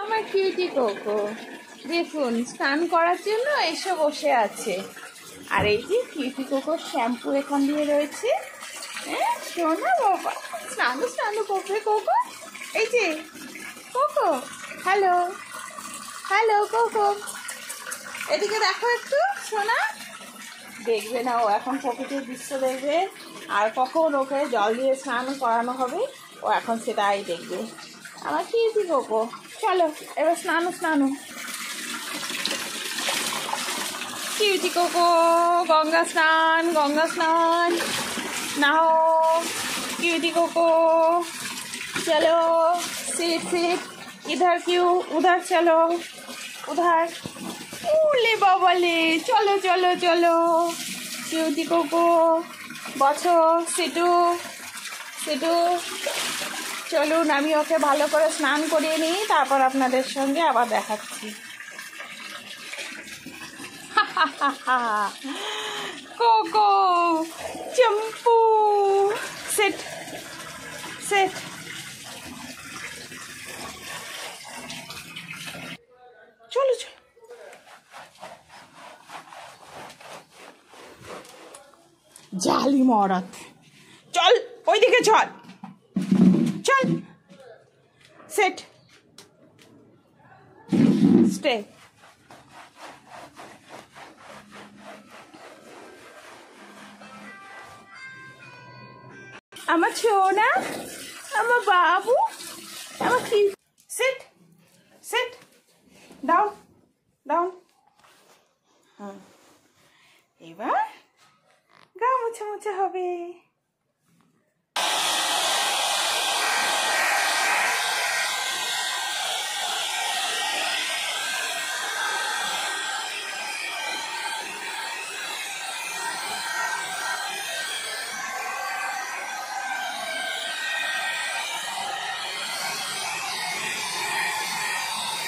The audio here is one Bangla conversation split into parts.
আমার কিউটি কোকো দেখুন স্নান করার জন্য এসে বসে আছে। আর এই যে কিউটি কোকোর শ্যাম্পু এখান দিয়ে রয়েছে। হ্যাঁ শোনা বাবা, স্নান স্নান করবে কোকো। এই যে কোকো, হ্যালো হ্যালো কোকো, এদিকে দেখো একটু সোনা। দেখবে না, ও এখন প্রকৃতির দৃশ্য দেখবে, আর কখন ওকে জল দিয়ে স্নান করানো হবে ও এখন সেটাই দেখবে। আমার কিউটি কোকো, চলো এবার স্নান স্নান। কিউটি কোকো গঙ্গা স্নান নাও। কিউটি कोको चलो सीट सीट इधर क्यों, उधर चलो उधर। ओले बाबाले चलो चलो चलो किউটি कोको বসো সিটু সিটু। চলুন আমি ওকে ভালো করে স্নান করিয়ে নিই, তারপর আপনাদের সঙ্গে আবার দেখাচ্ছি। Coco Champu sit sit. চলো চলো জালি মরাত, চল ওইদিকে চল চল। Sit stay. আমার ছোনা, আমার বাবু, আমার কি। Sit sit down down. হ্যাঁ এবার গা মোছা মোছা হবে।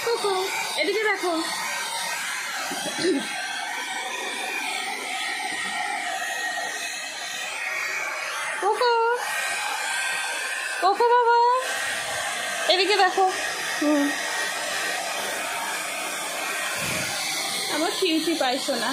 কোকো এদিকে দেখো। কোকো কোকো বাবা এদিকে দেখো। আমার কিউটি পাইছো না।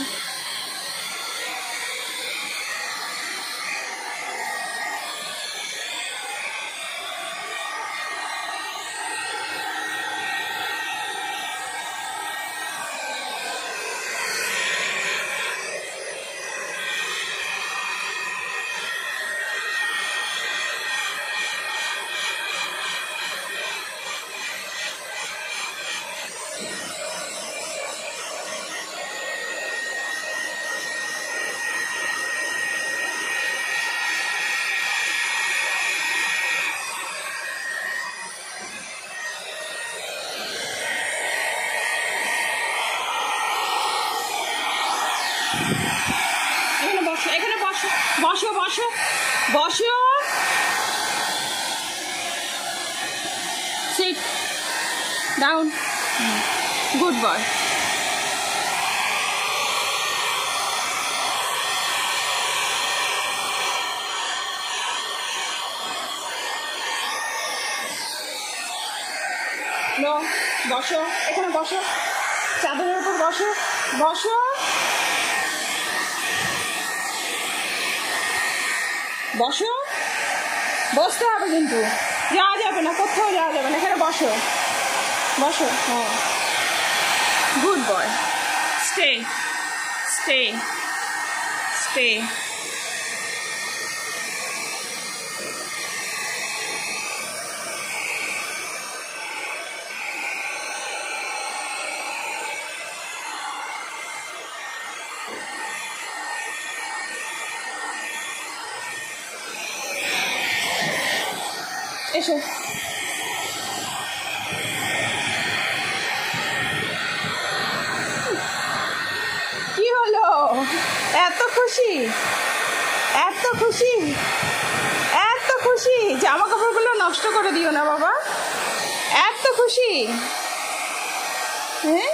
এখানে বসো বসো বসো বসো। Sit down, good boy. No বসো, এখানে বসো, চাদরের উপর বসো বসো বসো। বসতে হবে কিন্তু, যাওয়া যাবে না, কোথাও যাওয়া যাবে না, এখানে বসো বসো। হ্যাঁ good boy. Stay stay stay. এসো কি হলো, এত খুশি এত খুশি এত খুশি। জামা কাপড়গুলো নষ্ট করে দিও না বাবা, এত খুশি। হ্যাঁ